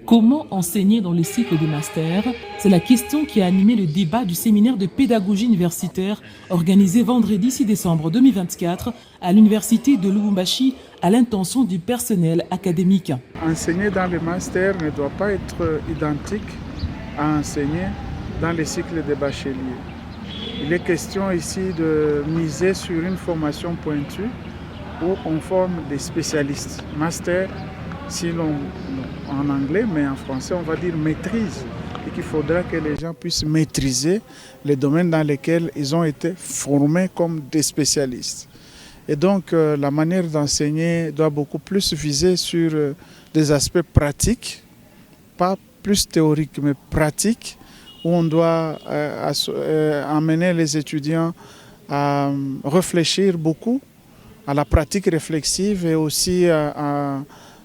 Comment enseigner dans le cycle des masters? C'est la question qui a animé le débat du séminaire de pédagogie universitaire organisé vendredi 6 décembre 2024 à l'université de Lubumbashi à l'intention du personnel académique. Enseigner dans le master ne doit pas être identique à enseigner dans le cycle des bacheliers. Il est question ici de miser sur une formation pointue où on forme des spécialistes. Master, en anglais, mais en français, on va dire maîtrise. Et qu'il faudra que les gens puissent maîtriser les domaines dans lesquels ils ont été formés comme des spécialistes. Et donc, la manière d'enseigner doit beaucoup plus viser sur des aspects pratiques, pas plus théoriques, mais pratiques, où on doit amener les étudiants à réfléchir beaucoup à la pratique réflexive et aussi à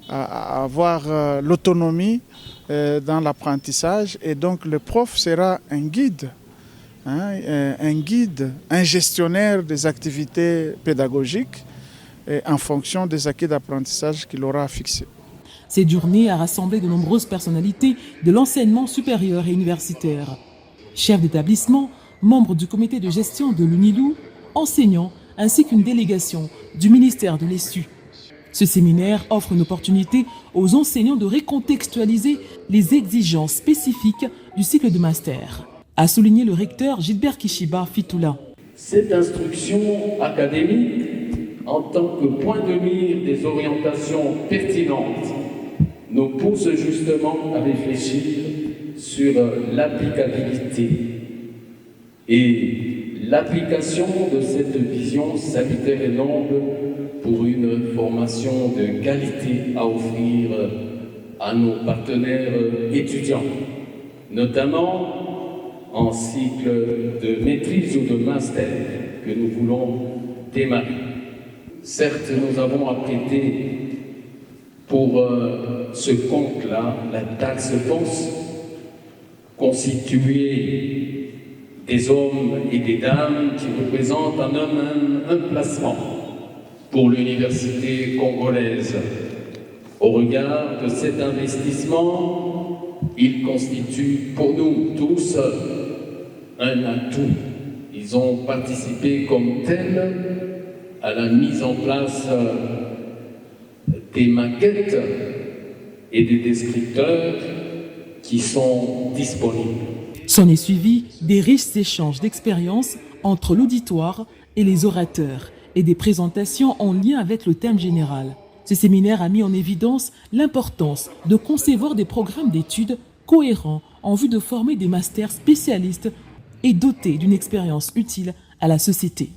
avoir l'autonomie dans l'apprentissage. Et donc le prof sera un guide, un gestionnaire des activités pédagogiques en fonction des acquis d'apprentissage qu'il aura fixés. Cette journée a rassemblé de nombreuses personnalités de l'enseignement supérieur et universitaire. Chefs d'établissement, membres du comité de gestion de l'UNILU, enseignants, ainsi qu'une délégation du ministère de l'ESU. Ce séminaire offre une opportunité aux enseignants de recontextualiser les exigences spécifiques du cycle de master, a souligné le recteur Gilbert Kishiba Fitoula. Cette instruction académique, en tant que point de mire des orientations pertinentes, nous pousse justement à réfléchir sur l'applicabilité et l'application de cette vision salutaire et noble pour une formation de qualité à offrir à nos partenaires étudiants, notamment en cycle de maîtrise ou de master que nous voulons démarrer. Certes, nous avons apprêté pour ce compte-là la taxe foncière constituée des hommes et des dames qui représentent un placement pour l'université congolaise. Au regard de cet investissement, il constitue pour nous tous un atout. Ils ont participé comme tels à la mise en place des maquettes et des descripteurs qui sont disponibles. S'en est suivi des riches échanges d'expériences entre l'auditoire et les orateurs et des présentations en lien avec le thème général. Ce séminaire a mis en évidence l'importance de concevoir des programmes d'études cohérents en vue de former des masters spécialistes et dotés d'une expérience utile à la société.